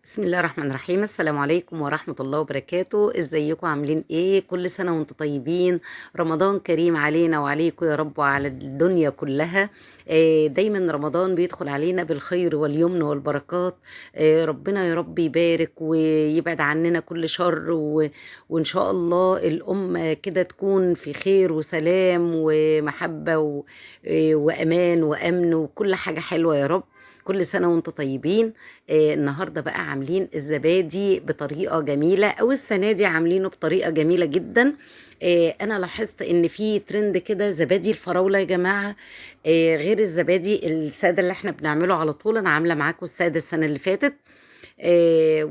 بسم الله الرحمن الرحيم. السلام عليكم ورحمة الله وبركاته. ازيكم عاملين ايه؟ كل سنة وانتم طيبين. رمضان كريم علينا وعليكم يا رب وعلى الدنيا كلها. دايما رمضان بيدخل علينا بالخير واليمن والبركات. ربنا يا رب يبارك ويبعد عننا كل شر وان شاء الله الأمة كده تكون في خير وسلام ومحبة وأمان وأمن وكل حاجة حلوة يا رب. كل سنة وانتم طيبين. النهارده بقى عاملين الزبادي بطريقه جميله، او السنه دي عاملينه بطريقه جميله جدا. انا لاحظت ان في ترند كده زبادي الفراوله يا جماعه. غير الزبادي الساده اللي احنا بنعمله على طول. انا عامله معاكم الساده السنه اللي فاتت.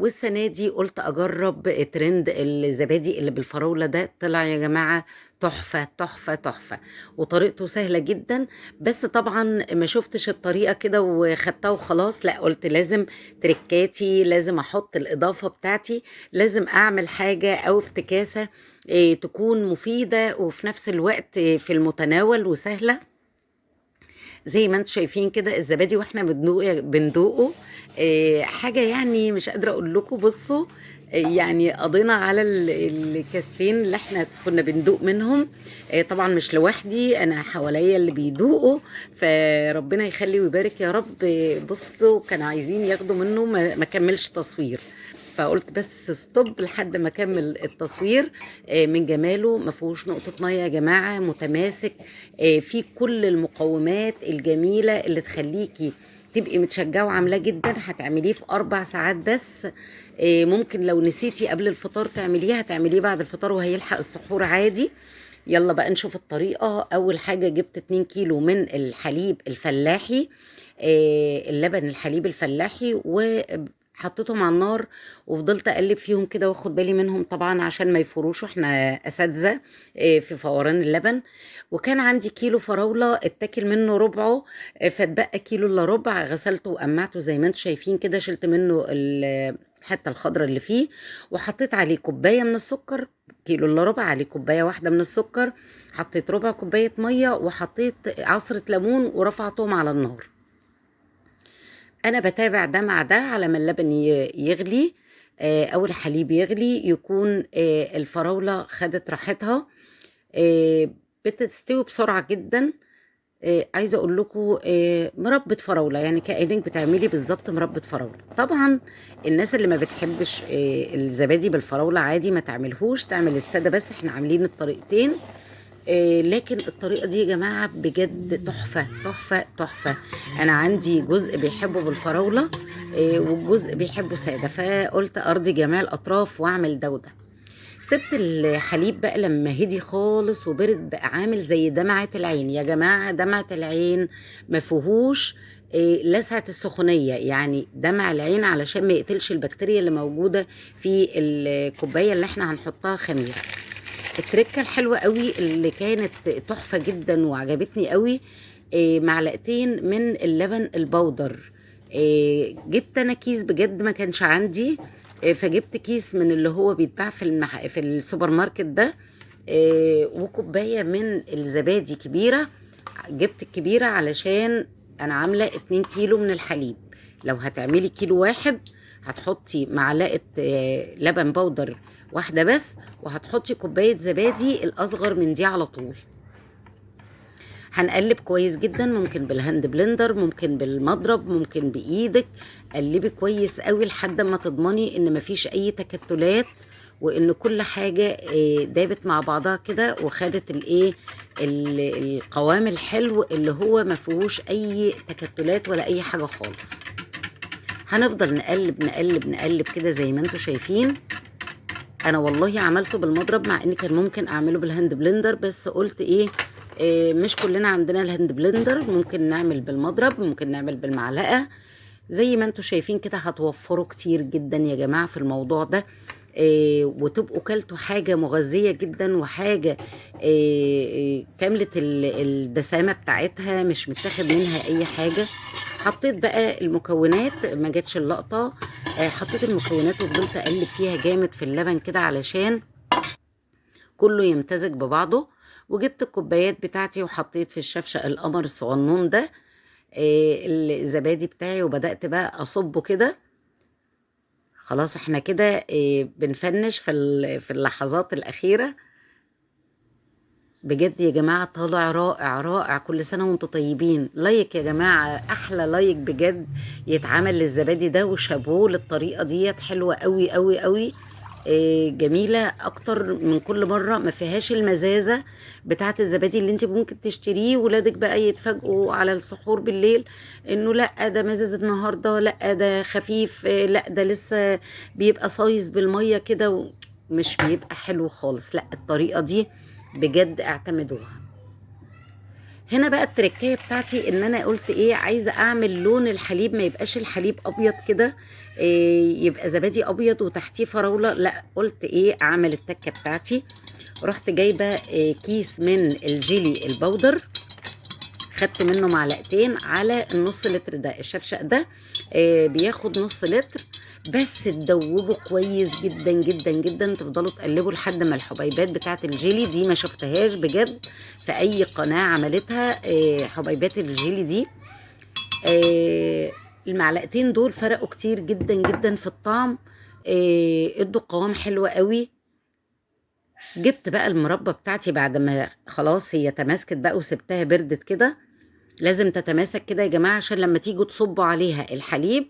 والسنة دي قلت أجرب ترند الزبادي اللي بالفراولة ده. طلع يا جماعة تحفة تحفة تحفة، وطريقته سهلة جدا. بس طبعا ما شفتش الطريقة كده وخدتها وخلاص، لا قلت لازم تركاتي، لازم أحط الإضافة بتاعتي، لازم أعمل حاجة أو افتكاسة تكون مفيدة وفي نفس الوقت في المتناول وسهلة. زي ما انتم شايفين كده الزبادي واحنا بندوقه. حاجة يعني مش قادرة اقول لكم. بصوا، يعني قضينا على الكاسين اللي احنا كنا بندوق منهم. طبعا مش لوحدي، انا حواليا اللي بيدوقوا. فربنا يخلي ويبارك يا رب. بصوا كانوا عايزين ياخدوا منه، ما كملش تصوير. فقلت بس ستوب لحد ما اكمل التصوير. من جماله ما فيهوش نقطة مية يا جماعة، متماسك. في كل المقومات الجميلة اللي تخليكي تبقي متشجعة وعاملاه جدا. هتعمليه في 4 ساعات بس. ممكن لو نسيتي قبل الفطار تعمليه، هتعمليه بعد الفطار وهيلحق السحور عادي. يلا بقى نشوف الطريقة. أول حاجة جبت 2 كيلو من الحليب الفلاحي، اللبن الحليب الفلاحي، وحطيتهم على النار وفضلت اقلب فيهم كده واخد بالي منهم طبعا عشان ما يفوروش، واحنا اساتذه في فوران اللبن. وكان عندي كيلو فراوله اتاكل منه ربعه. فاتبقى كيلو الا ربع، غسلته وقمعته زي ما انتم شايفين كده. شلت منه الحته الخضراء اللي فيه، وحطيت عليه كوبايه من السكر. كيلو الا ربع عليه كوبايه واحده من السكر. حطيت ربع كوبايه ميه وحطيت عصره ليمون ورفعتهم على النار. انا بتابع ده مع ده على ما اللبن يغلي، او الحليب يغلي، يكون الفراولة خدت راحتها. آه، بتستوي بسرعة جدا. عايزه اقول لكم مربى فراوله، يعني كانك بتعملي بالظبط مربى فراوله. طبعا الناس اللي ما بتحبش الزبادي بالفراوله عادي ما تعملهوش، تعمل الساده. بس احنا عاملين الطريقتين. لكن الطريقة دي يا جماعة بجد تحفة تحفة تحفة. أنا عندي جزء بيحبه بالفراولة، والجزء بيحبه سادة، فقلت أرضي جميع الأطراف وأعمل ده وده. سبت الحليب بقى لما هدي خالص وبرد، بقى عامل زي دمعة العين يا جماعة. دمعة العين ما فيهوش لسعة السخونية، يعني دمع العين علشان ما يقتلش البكتيريا اللي موجودة في الكوباية اللي احنا هنحطها خميرة. التركه الحلوه قوي اللي كانت تحفه جدا وعجبتني قوي، معلقتين من اللبن البودر. جبت انا كيس بجد ما كانش عندي. فجبت كيس من اللي هو بيتباع في السوبر ماركت ده. وكوبايه من الزبادي كبيره. جبت الكبيره علشان انا عامله 2 كيلو من الحليب. لو هتعملي كيلو واحد هتحطي معلقه لبن بودر واحده بس، وهتحطي كوبايه زبادي الاصغر من دي على طول. هنقلب كويس جدا، ممكن بالهاند بلندر، ممكن بالمضرب، ممكن بايدك. قلبي كويس قوي لحد ما تضمني ان مفيش اي تكتلات، وان كل حاجه دابت مع بعضها كده وخدت القوام الحلو اللي هو ما فيهوش اي تكتلات ولا اي حاجه خالص. هنفضل نقلب نقلب نقلب كده زي ما انتم شايفين. انا والله عملته بالمضرب مع ان كان ممكن اعمله بالهاند بلندر، بس قلت مش كلنا عندنا الهاند بلندر، ممكن نعمل بالمضرب، ممكن نعمل بالمعلقة. زي ما انتم شايفين كده هتوفروا كتير جدا يا جماعة في الموضوع ده. وتبقوا كلتوا حاجة مغذية جدا، وحاجة كاملة الدسامة بتاعتها، مش متاخد منها اي حاجة. حطيت بقى المكونات، ما جاتش اللقطة. حطيت المكونات وفضلت اقلب فيها جامد في اللبن كده علشان كله يمتزج ببعضه. وجبت الكوبايات بتاعتي وحطيت في الشفشق القمر الصغنون ده الزبادي بتاعي، وبدأت بقى اصبه كده. خلاص احنا كده بنفنش في اللحظات الأخيرة. بجد يا جماعة طالع رائع رائع، كل سنة وانتم طيبين. لايك يا جماعة، أحلى لايك بجد يتعمل للزبادي ده، وشابوه للطريقة ديت، حلوة قوي قوي قوي. جميلة أكتر من كل مرة، ما فيهاش المزازة بتاعة الزبادي اللي انت ممكن تشتريه ولادك بقى يتفاجئوا على السحور بالليل انه لا ده مزاز النهاردة، لا ده خفيف، لا ده لسه بيبقى صايص بالمية كده مش بيبقى حلو خالص. لا الطريقة دي بجد اعتمدوها. هنا بقى التركية بتاعتي ان انا قلت ايه، عايزة اعمل لون الحليب ما يبقاش الحليب ابيض كده، إيه يبقى زبادي ابيض وتحتيه فراولة. لا قلت ايه اعمل التكة بتاعتي. رحت جايبة إيه كيس من الجيلي البودر، خدت منه معلقتين على النص لتر ده. الشفشق ده بياخد نص لتر بس. تدوبه كويس جدا جدا جدا، تفضلوا تقلبوا لحد ما الحبيبات بتاعت الجيلي دي، ما شفتهاش بجد في اي قناة عملتها حبيبات الجيلي دي. المعلقتين دول فرقوا كتير جدا جدا في الطعم، ادوا قوام حلو قوي. جبت بقى المربى بتاعتي بعد ما خلاص هي تماسكت بقى وسبتها بردت كده. لازم تتماسك كده يا جماعة عشان لما تيجوا تصبوا عليها الحليب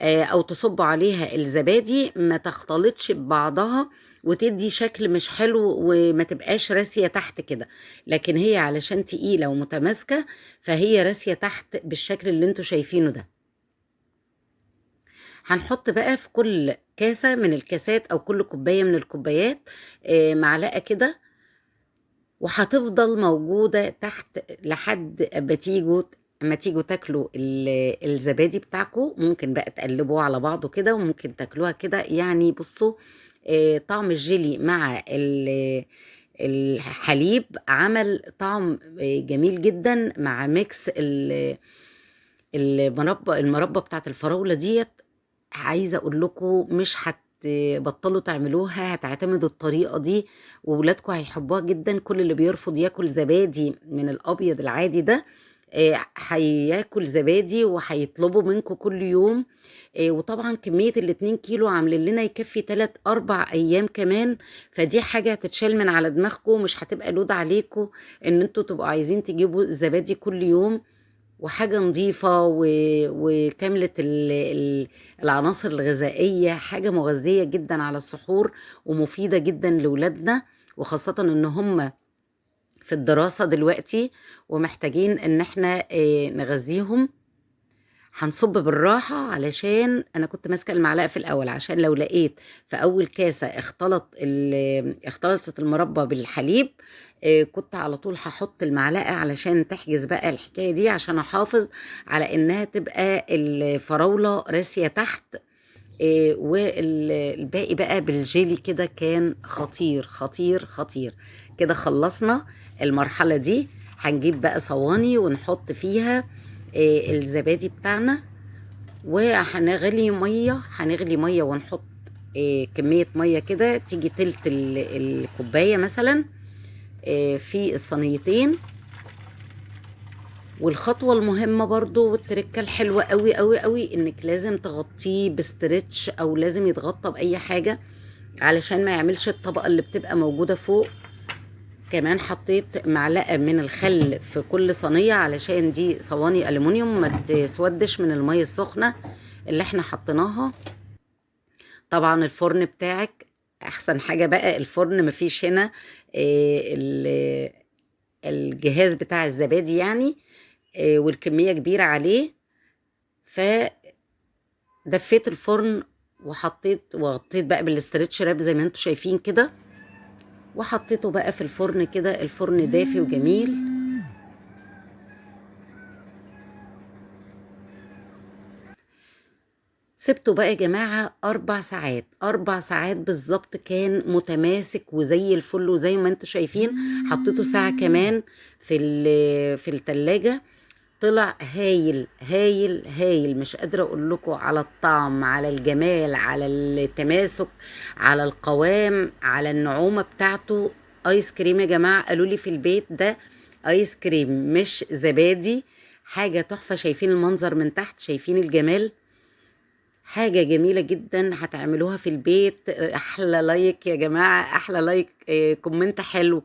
او تصبوا عليها الزبادي ما تختلطش ببعضها وتدي شكل مش حلو وما تبقاش راسية تحت كده. لكن هي علشان تقيلة ومتماسكة فهي راسية تحت بالشكل اللي انتوا شايفينه ده. هنحط بقى في كل كاسة من الكاسات او كل كوباية من الكوبايات معلقة كده، وهتفضل موجودة تحت لحد اما تيجوا تاكلوا الزبادي بتاعكم. ممكن بقى تقلبوه على بعضه كده وممكن تاكلوها كده. يعني بصوا طعم الجيلي مع الحليب عمل طعم جميل جدا مع ميكس المربى بتاعت الفراولة ديت. عايزة اقول لكم مش هتبطلوا تعملوها، هتعتمدوا الطريقة دي وولادكم هيحبوها جدا. كل اللي بيرفض ياكل زبادي من الابيض العادي ده هياكل زبادي وهيطلبوا منكم كل يوم. وطبعا كمية ال2 كيلو عاملين لنا يكفي 3-4 ايام كمان، فدي حاجة هتتشال من على دماغكم، مش هتبقى لود عليكم ان انتوا تبقوا عايزين تجيبوا الزبادي كل يوم. وحاجة نظيفة وكاملة العناصر الغذائية، حاجة مغذية جدا على السحور ومفيدة جدا لولادنا، وخاصة ان هم في الدراسة دلوقتي ومحتاجين ان احنا نغذيهم. هنصب بالراحة علشان انا كنت ماسكة المعلقة في الاول، عشان لو لقيت في اول كاسة اختلطت المربى بالحليب كنت على طول هحط المعلقة علشان تحجز بقى الحكاية دي، عشان احافظ على انها تبقى الفراولة راسية تحت. والباقي بقى بالجيلي كده كان خطير خطير خطير. كده خلصنا المرحلة دي. هنجيب بقى صواني ونحط فيها الزبادي بتاعنا، هنغلي مية ونحط كمية مية كده تيجي تلت الكوباية مثلا في الصينيتين. والخطوة المهمة برضو والتركة الحلوة قوي قوي قوي انك لازم تغطيه بستريتش او لازم يتغطى باي حاجة علشان ما يعملش الطبقة اللي بتبقى موجودة فوق. كمان حطيت معلقة من الخل في كل صينية علشان دي صواني ألمونيوم ما تسودش من المية السخنة اللي احنا حطيناها. طبعا الفرن بتاعك احسن حاجة بقى، الفرن مفيش هنا الجهاز بتاع الزبادي يعني والكمية كبيرة عليه، فدفيت الفرن وغطيت بقى بالاسترتش راب زي ما انتوا شايفين كده، وحطيته بقى في الفرن كده. الفرن دافي وجميل. سبته بقى يا جماعة 4 ساعات، 4 ساعات بالظبط كان متماسك وزي الفل وزي ما انتوا شايفين. حطيته ساعة كمان في التلاجة، طلع هايل هايل هايل. مش قادرة اقول لكم على الطعم، على الجمال، على التماسك، على القوام، على النعومة بتاعته. ايس كريم يا جماعة، قالوا لي في البيت ده ايس كريم مش زبادي. حاجة تحفة. شايفين المنظر من تحت، شايفين الجمال. حاجة جميلة جدًا هتعملوها في البيت، أحلى لايك يا جماعة، أحلى لايك، كومنت حلو،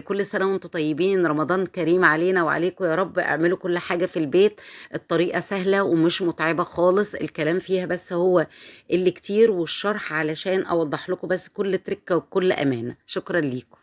كل سنة وأنتم طيبين، رمضان كريم علينا وعليكم يا رب، اعملوا كل حاجة في البيت، الطريقة سهلة ومش متعبة خالص، الكلام فيها بس هو اللي كتير والشرح علشان أوضح لكم بس كل ترِكّة وبكل أمانة، شكرًا ليكم.